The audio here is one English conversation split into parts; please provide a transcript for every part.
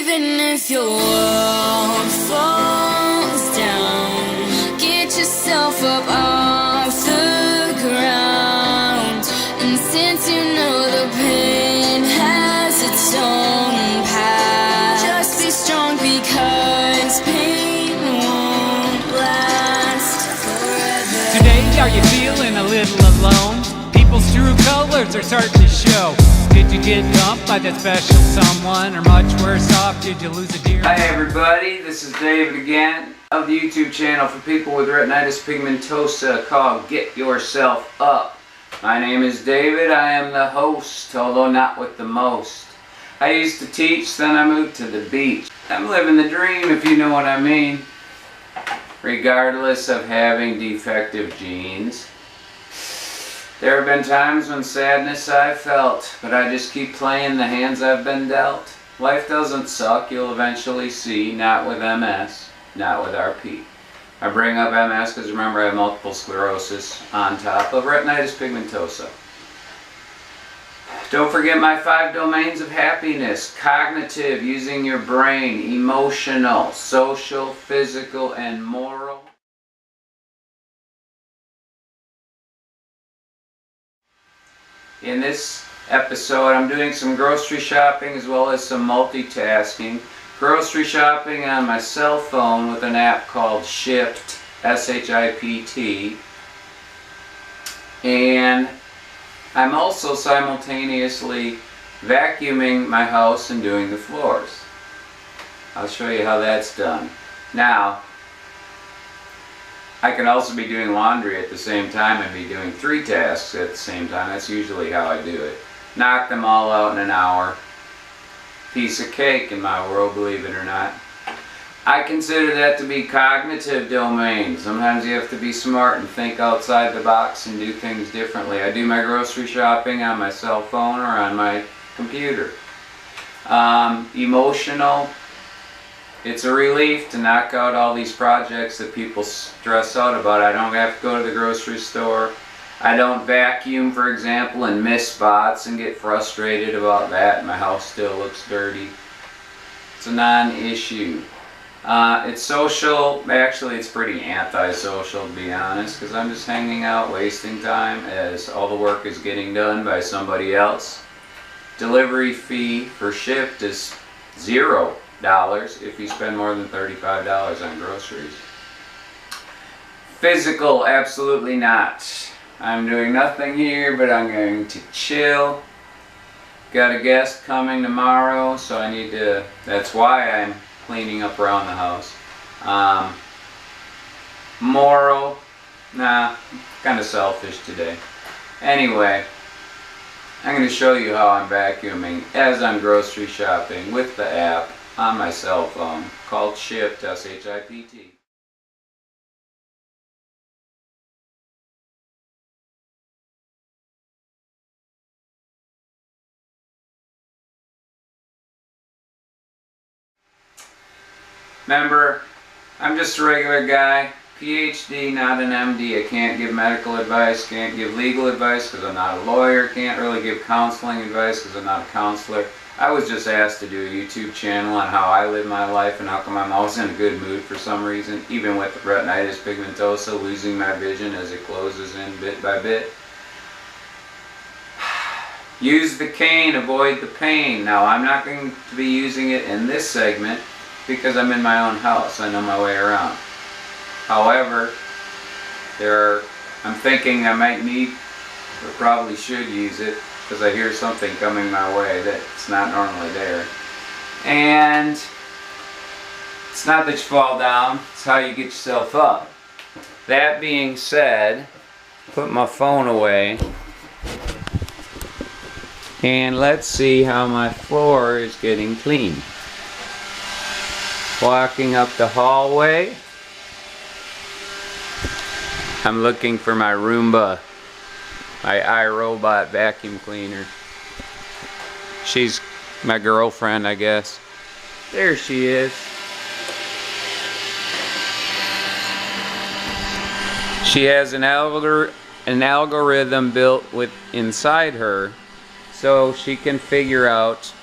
Even if your world falls down, get yourself up off the ground. And since you know the pain has its own path, just be strong because pain won't last forever. Today, are you feeling a little alone? People's true colors are starting to show. Did you get dumped by that special someone? Or much worse off, did you lose a dear? Hi everybody, this is David again of the YouTube channel for people with retinitis pigmentosa called Get Yourself Up. My name is David, I am the host, although not with the most. I used to teach, then I moved to the beach. I'm living the dream, if you know what I mean. Regardless of having defective genes. There have been times when sadness I've felt, but I just keep playing the hands I've been dealt. Life doesn't suck, you'll eventually see, not with MS, not with RP. I bring up MS because remember I have multiple sclerosis on top of retinitis pigmentosa. Don't forget my 5 domains of happiness: cognitive, using your brain; emotional, social, physical, and moral. In this episode, I'm doing some grocery shopping as well as some multitasking. Grocery shopping on my cell phone with an app called Shipt, S-H-I-P-T. And I'm also simultaneously vacuuming my house and doing the floors. I'll show you how that's done. Now, I can also be doing laundry at the same time and be doing 3 tasks at the same time. That's usually how I do it. Knock them all out in an hour. Piece of cake in my world, believe it or not. I consider that to be cognitive domain. Sometimes you have to be smart and think outside the box and do things differently. I do my grocery shopping on my cell phone or on my computer. Emotional. It's a relief to knock out all these projects that people stress out about. I don't have to go to the grocery store. I don't vacuum, for example, and miss spots and get frustrated about that. My house still looks dirty. It's a non-issue. It's social. Actually, it's pretty anti-social, to be honest, because I'm just hanging out, wasting time as all the work is getting done by somebody else. Delivery fee for Shipt is $0 if you spend more than $35 on groceries. Physical, absolutely not. I'm doing nothing here, but I'm going to chill. Got a guest coming tomorrow, so I need to, that's why I'm cleaning up around the house. Moral, nah, kind of selfish today. Anyway, I'm going to show you how I'm vacuuming as I'm grocery shopping with the app on my cell phone called Shipt, S-H-I-P-T. Remember, I'm just a regular guy, PhD, not an MD. I can't give medical advice, can't give legal advice because I'm not a lawyer, can't really give counseling advice because I'm not a counselor. I was just asked to do a YouTube channel on how I live my life and how come I'm always in a good mood for some reason, even with retinitis pigmentosa, losing my vision as it closes in bit by bit. Use the cane, avoid the pain. Now, I'm not going to be using it in this segment because I'm in my own house. I know my way around. However, I'm thinking I might need, or probably should use it, because I hear something coming my way that's not normally there. And it's not that you fall down, it's how you get yourself up. That being said, put my phone away and let's see how my floor is getting clean. Walking up the hallway, I'm looking for my Roomba, my iRobot vacuum cleaner. She's my girlfriend, I guess. There she is. She has an algorithm built inside her so she can figure out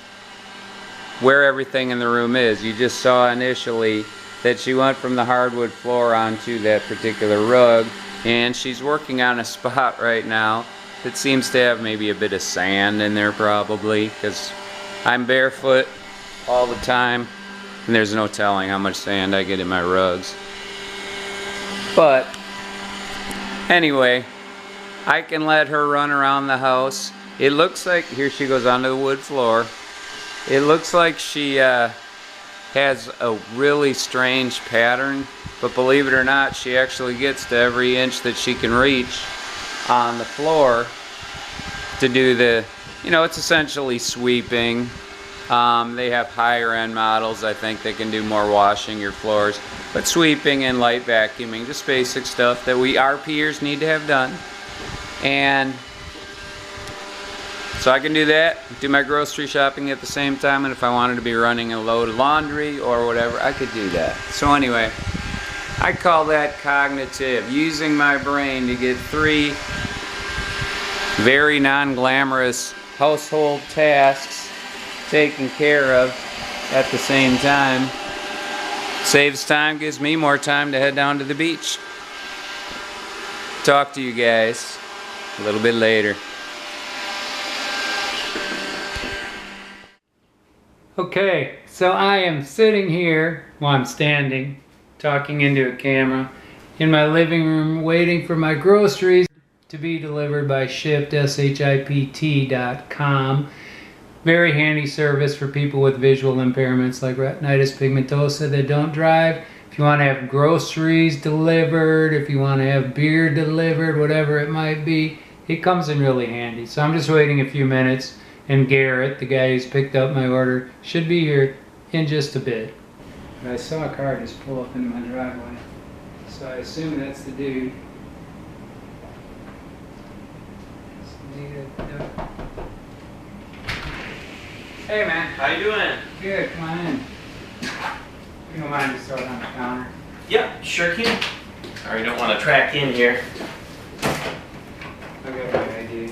where everything in the room is. You just saw initially that she went from the hardwood floor onto that particular rug, and she's working on a spot right now that seems to have maybe a bit of sand in there probably, because I'm barefoot all the time and there's no telling how much sand I get in my rugs. But anyway, I can let her run around the house. It looks like, here she goes onto the wood floor. It looks like she has a really strange pattern, but believe it or not, she actually gets to every inch that she can reach on the floor to do the, it's essentially sweeping. They have higher end models, I think they can do more washing your floors, but sweeping and light vacuuming, just basic stuff that we RPers need to have done. And so I can do that, do my grocery shopping at the same time, and if I wanted to be running a load of laundry or whatever, I could do that. So anyway, I call that cognitive, using my brain to get 3 very non-glamorous household tasks taken care of at the same time. Saves time, gives me more time to head down to the beach. Talk to you guys a little bit later. Okay, so I am sitting here, well, I'm standing, talking into a camera, in my living room waiting for my groceries to be delivered by Shipt, SHIPT.com. Very handy service for people with visual impairments like retinitis pigmentosa that don't drive. If you want to have groceries delivered, if you want to have beer delivered, whatever it might be, it comes in really handy. So I'm just waiting a few minutes, and Garrett, the guy who's picked up my order, should be here in just a bit. But I saw a car just pull up into my driveway, so I assume that's the dude. Hey man. How you doing? Good, come on in. You don't mind just throw it on the counter? Yep, sure can. Sorry, don't want to track in here. I've got my ID here.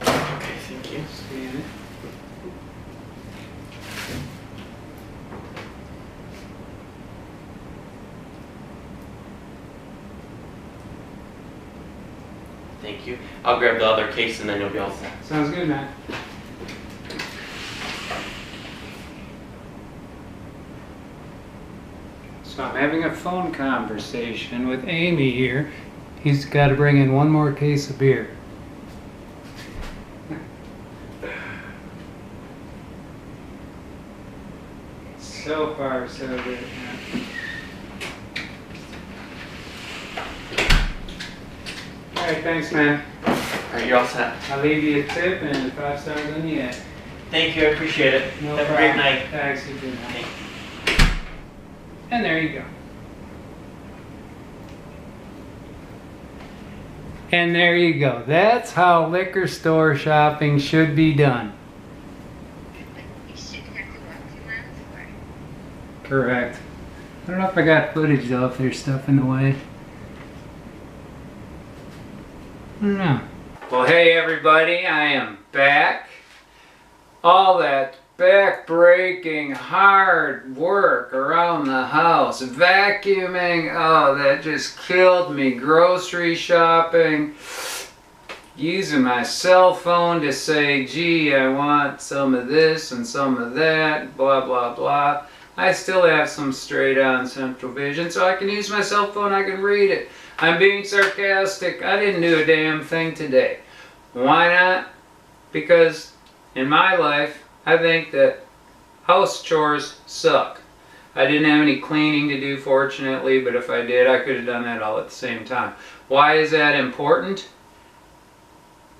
Okay, thank you. Scan it. Thank you. I'll grab the other case and then you'll be all set. Sounds good, man. So I'm having a phone conversation with Amy here. He's got to bring in one more case of beer. So far, so good. Alright, thanks, man. Alright, you're all set. I'll leave you a tip and 5 stars on the end. Thank you, I appreciate it. No Have problem. a great night. Thanks, you too. Thank you. And there you go. And there you go. That's how liquor store shopping should be done. Correct. I don't know if I got footage though, if there's stuff in the way. I don't know. Well, hey everybody, I am back. All that back-breaking hard work around the house, vacuuming, oh, that just killed me. Grocery shopping, using my cell phone to say, gee, I want some of this and some of that, blah, blah, blah. I still have some straight-on central vision, so I can use my cell phone, I can read it. I'm being sarcastic. I didn't do a damn thing today. Why not? Because in my life, I think that house chores suck. I didn't have any cleaning to do, fortunately, but if I did, I could have done that all at the same time. Why is that important?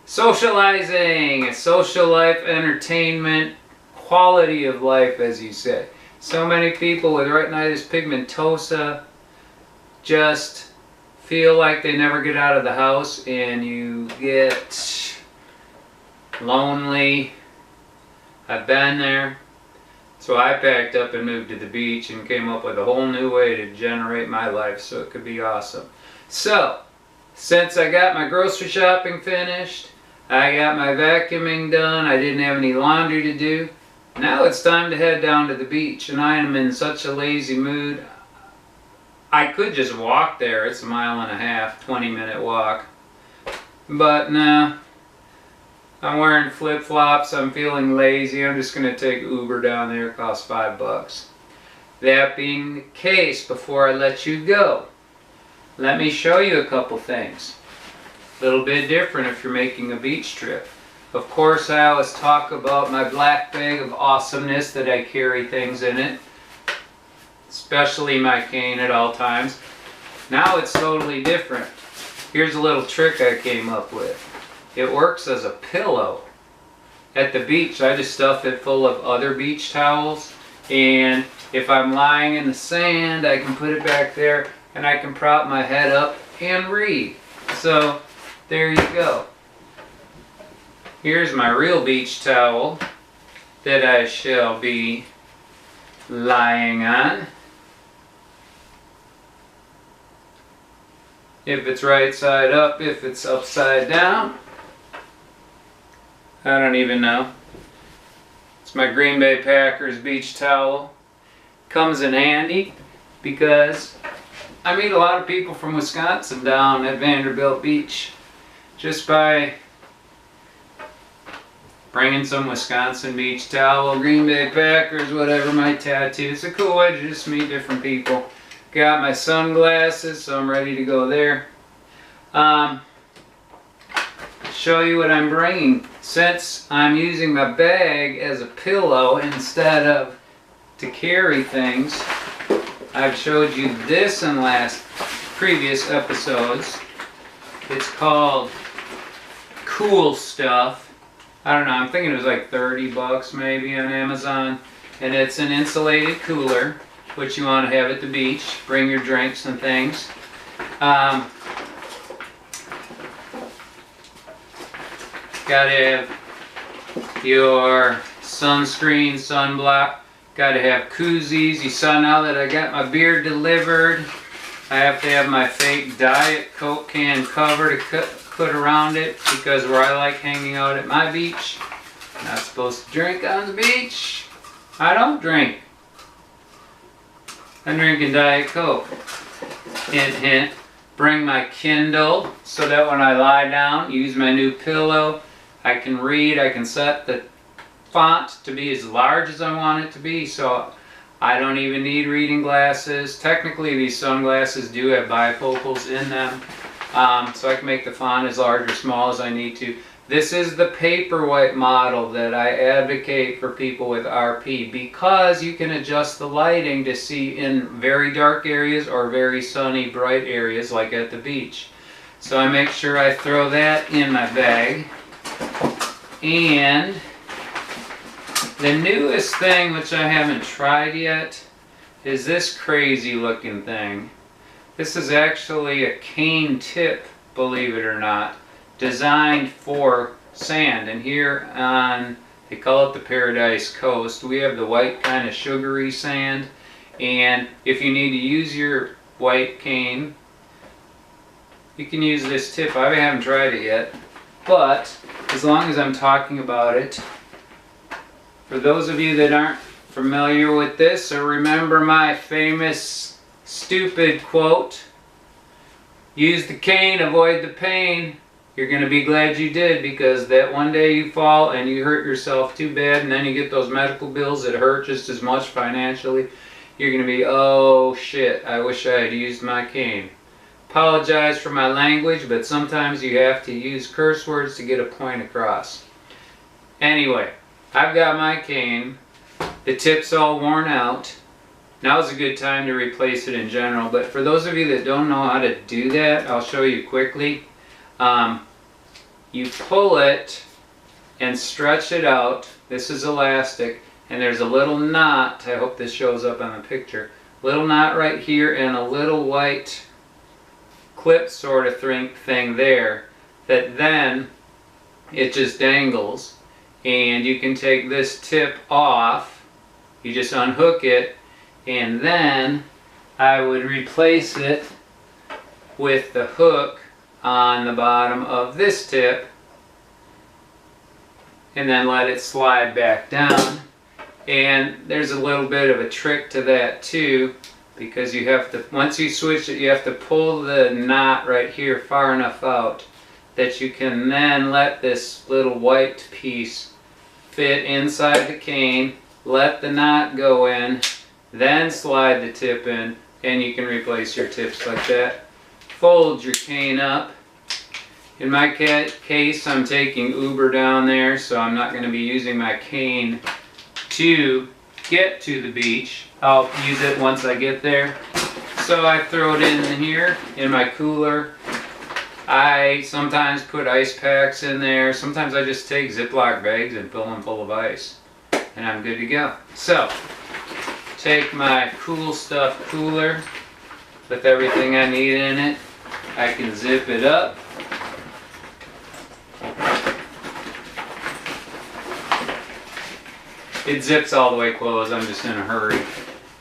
Socializing, social life, entertainment, quality of life, as you said. So many people with retinitis pigmentosa just feel like they never get out of the house, and you get lonely. I've been there. So I packed up and moved to the beach and came up with a whole new way to generate my life so it could be awesome. So, since I got my grocery shopping finished, I got my vacuuming done, I didn't have any laundry to do, Now it's time to head down to the beach, and I am in such a lazy mood. I could just walk there. It's 1.5 miles, 20-minute walk. But nah, I'm wearing flip-flops. I'm feeling lazy. I'm just going to take Uber down there. It costs $5. That being the case, before I let you go, let me show you a couple things. A little bit different if you're making a beach trip. Of course, I always talk about my black bag of awesomeness that I carry things in it, especially my cane at all times. Now it's totally different. Here's a little trick I came up with. It works as a pillow. At the beach, I just stuff it full of other beach towels, and if I'm lying in the sand, I can put it back there and I can prop my head up and read. So there you go. Here's my real beach towel that I shall be lying on. If it's right side up, if it's upside down, I don't even know. It's my Green Bay Packers beach towel. Comes in handy because I meet a lot of people from Wisconsin down at Vanderbilt Beach just by bringing some Wisconsin beach towel, Green Bay Packers, whatever, my tattoo. It's a cool way to just meet different people. Got my sunglasses, so I'm ready to go there. Show you what I'm bringing. Since I'm using my bag as a pillow instead of to carry things, I've showed you this in previous episodes. It's called Cool Stuff. I don't know, I'm thinking it was like $30 maybe on Amazon. And it's an insulated cooler, which you want to have at the beach. Bring your drinks and things. Gotta have your sunscreen, sunblock. Gotta have koozies. You saw now that I got my beer delivered, I have to have my fake Diet Coke can cover to put around it, because where I like hanging out at my beach, I'm not supposed to drink on the beach. I don't drink. I'm drinking Diet Coke. Hint, hint. Bring my Kindle so that when I lie down, use my new pillow, I can read. I can set the font to be as large as I want it to be, so I don't even need reading glasses. Technically, these sunglasses do have bifocals in them, so I can make the font as large or small as I need to. This is the paperwhite model that I advocate for people with RP, because you can adjust the lighting to see in very dark areas or very sunny, bright areas like at the beach. So I make sure I throw that in my bag. And the newest thing, which I haven't tried yet, is this crazy looking thing. This is actually a cane tip, believe it or not, designed for sand. And here on, they call it the Paradise Coast, we have the white kind of sugary sand. And if you need to use your white cane, you can use this tip. I haven't tried it yet, but as long as I'm talking about it, for those of you that aren't familiar with this or remember my famous stupid quote, use the cane, avoid the pain, you're going to be glad you did, because that one day you fall and you hurt yourself too bad, and then you get those medical bills that hurt just as much financially, you're going to be, oh shit, I wish I had used my cane. Apologize for my language, but sometimes you have to use curse words to get a point across. Anyway, I've got my cane. The tip's all worn out. Now's a good time to replace it in general, but for those of you that don't know how to do that, I'll show you quickly. You pull it and stretch it out. This is elastic, and there's a little knot. I hope this shows up on the picture. Little knot right here and a little white clip sort of thing there, that then it just dangles, and you can take this tip off. You just unhook it, and then I would replace it with the hook on the bottom of this tip, and then let it slide back down, And there's a little bit of a trick to that too, because you have to, once you switch it, you have to pull the knot right here far enough out that you can then let this little white piece fit inside the cane, let the knot go in, then slide the tip in, and you can replace your tips like that. Fold your cane up. In my case, I'm taking Uber down there, so I'm not going to be using my cane to get to the beach. I'll use it once I get there. So I throw it in here in my cooler. I sometimes put ice packs in there. Sometimes I just take Ziploc bags and fill them full of ice, and I'm good to go. So, take my Cool Stuff cooler with everything I need in it. I can zip it up. It zips all the way closed. I'm just in a hurry.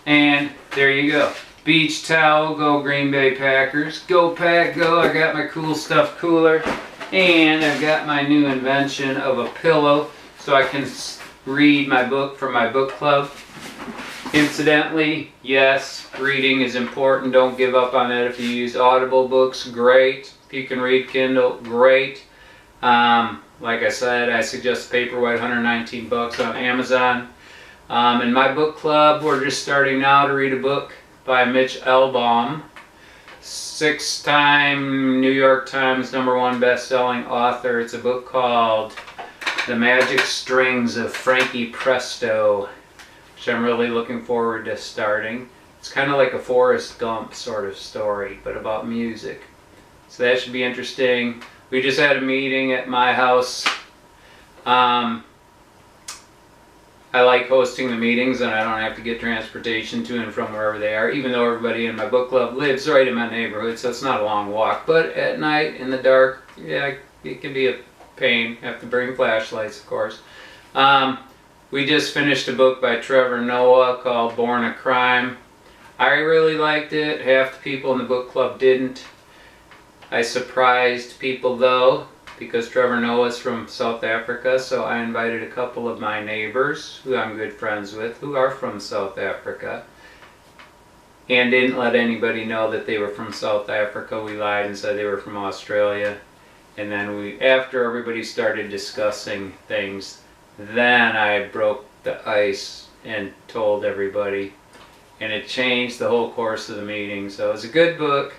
And there you go. Beach towel, go Green Bay Packers. Go Pack, go. I got my Cool Stuff cooler. And I've got my new invention of a pillow so I can read my book from my book club. Incidentally, yes, reading is important. Don't give up on that. If you use Audible books, great. If you can read Kindle, great. Like I said, I suggest Paperwhite, $119 on Amazon. In my book club, we're just starting now to read a book by Mitch Albom, 6-time New York Times #1 best-selling author. It's a book called The Magic Strings of Frankie Presto, which I'm really looking forward to starting. It's kind of like a Forrest Gump sort of story, but about music. So that should be interesting. We just had a meeting at my house. I like hosting the meetings, and I don't have to get transportation to and from wherever they are, even though everybody in my book club lives right in my neighborhood, so it's not a long walk. But at night, in the dark, yeah, it can be a pain. Have to bring flashlights, of course. We just finished a book by Trevor Noah called Born a Crime. I really liked it. Half the people in the book club didn't. I surprised people though, because Trevor Noah's from South Africa, so I invited a couple of my neighbors, who I'm good friends with, who are from South Africa, and didn't let anybody know that they were from South Africa. We lied and said they were from Australia, and then after everybody started discussing things, then I broke the ice and told everybody, and it changed the whole course of the meeting. So it was a good book.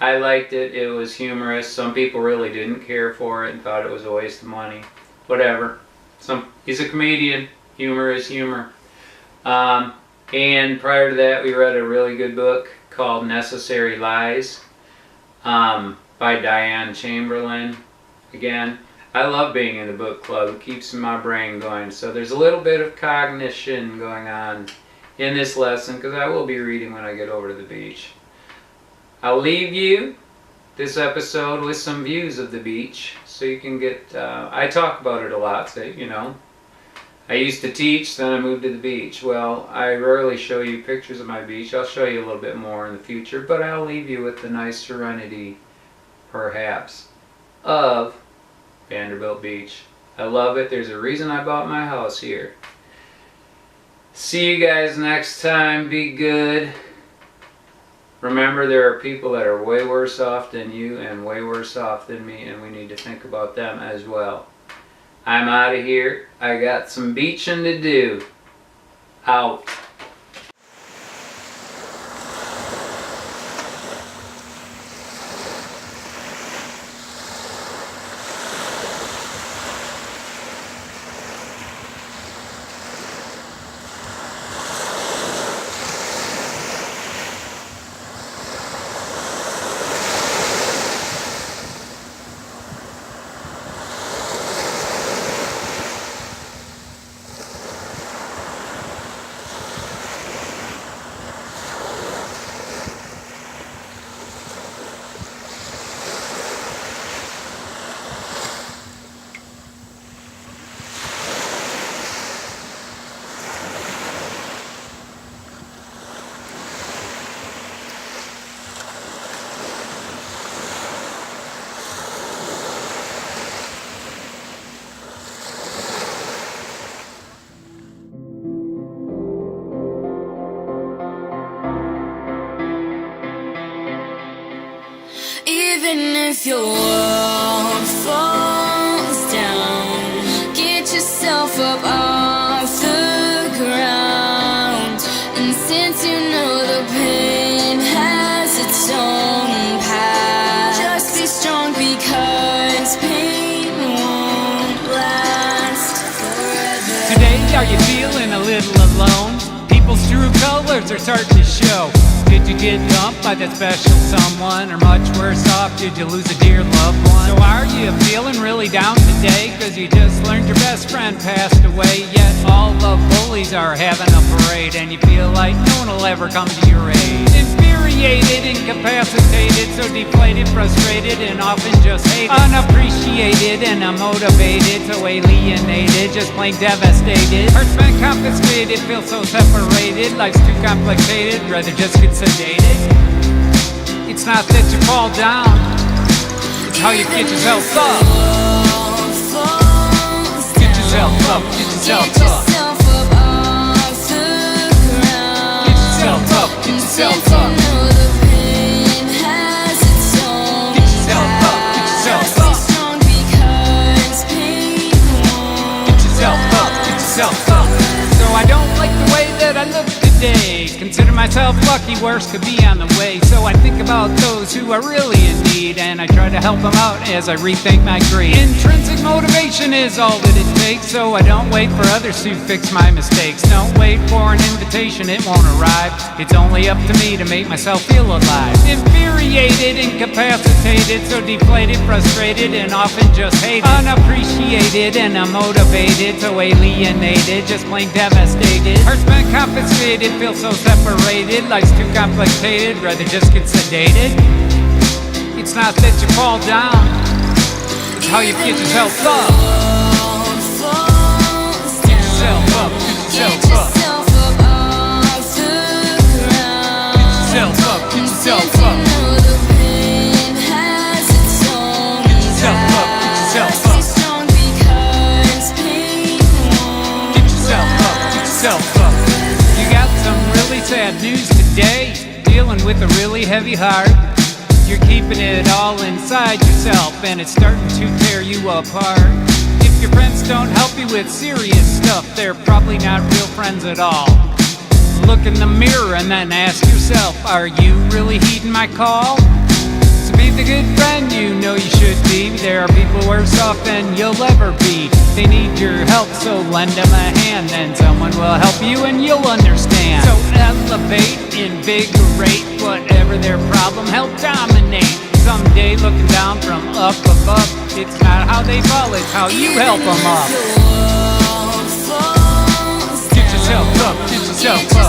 I liked it. It was humorous. Some people really didn't care for it and thought it was a waste of money. Whatever. He's a comedian. Humor is humor. And prior to that, we read a really good book called Necessary Lies by Diane Chamberlain. Again, I love being in the book club. It keeps my brain going. So there's a little bit of cognition going on in this lesson, because I will be reading when I get over to the beach. I'll leave you this episode with some views of the beach so you can get, I talk about it a lot, so, you know. I used to teach, then I moved to the beach. Well, I rarely show you pictures of my beach. I'll show you a little bit more in the future, but I'll leave you with the nice serenity, perhaps, of Vanderbilt Beach. I love it. There's a reason I bought my house here. See you guys next time. Be good. Remember, there are people that are way worse off than you and way worse off than me, and we need to think about them as well. I'm out of here. I got some beaching to do. Out. Even if your world falls down, get yourself up off the ground. And since you know the pain has its own path, just be strong because pain won't last forever. Today, are you feeling a little alone? People's true colors are starting to show. Did you get dumped by that special someone? Or much worse off, did you lose a dear loved one? So are you feeling really down today? Cause you just learned your best friend passed away. Yet all the bullies are having a parade, and you feel like no one will ever come to your aid. Infuriated, incapacitated, so deflated, frustrated, and often just hated. Unappreciated and unmotivated, so alienated, just plain devastated. Heart's been confiscated, feel so separated. Life's too complicated, rather just get sedated. It's not that you fall down, it's how you get yourself up. Get yourself up, get yourself up. Get yourself up, get yourself up. So I don't like the way that I look today. Consider myself lucky, worse could be on the way. So I think about those who are really in need, and I try to help them out as I rethink my greed. Intrinsic motivation is all that it takes, so I don't wait for others to fix my mistakes. Don't wait for an invitation, it won't arrive. It's only up to me to make myself feel alive. Infuriated, incapacitated, so deflated, frustrated, and often just hated. Unappreciated and unmotivated, so alienated, just plain devastated. Heart's been confiscated, feel so separated. Life's too complicated, rather just get sedated. It's not that you fall down, it's how you get yourself up. Get yourself up, get yourself up. Get yourself up, get yourself up. Get yourself up, get yourself up. Get yourself up, get yourself up. You got some really sad news today, dealing with a really heavy heart. You're keeping it all inside yourself, and it's starting to tear you apart. If your friends don't help you with serious stuff, they're probably not real friends at all. Look in the mirror and then ask yourself, are you really heeding my call? So be the good friend you know you should be. There are people worse off than you'll ever be. They need your help, so lend them a hand, then someone will help you and you'll understand. So elevate, invigorate, whatever their problem, help dominate. Someday looking down from up above, it's not how they fall, it's how you help them up. Get yourself up, get yourself up.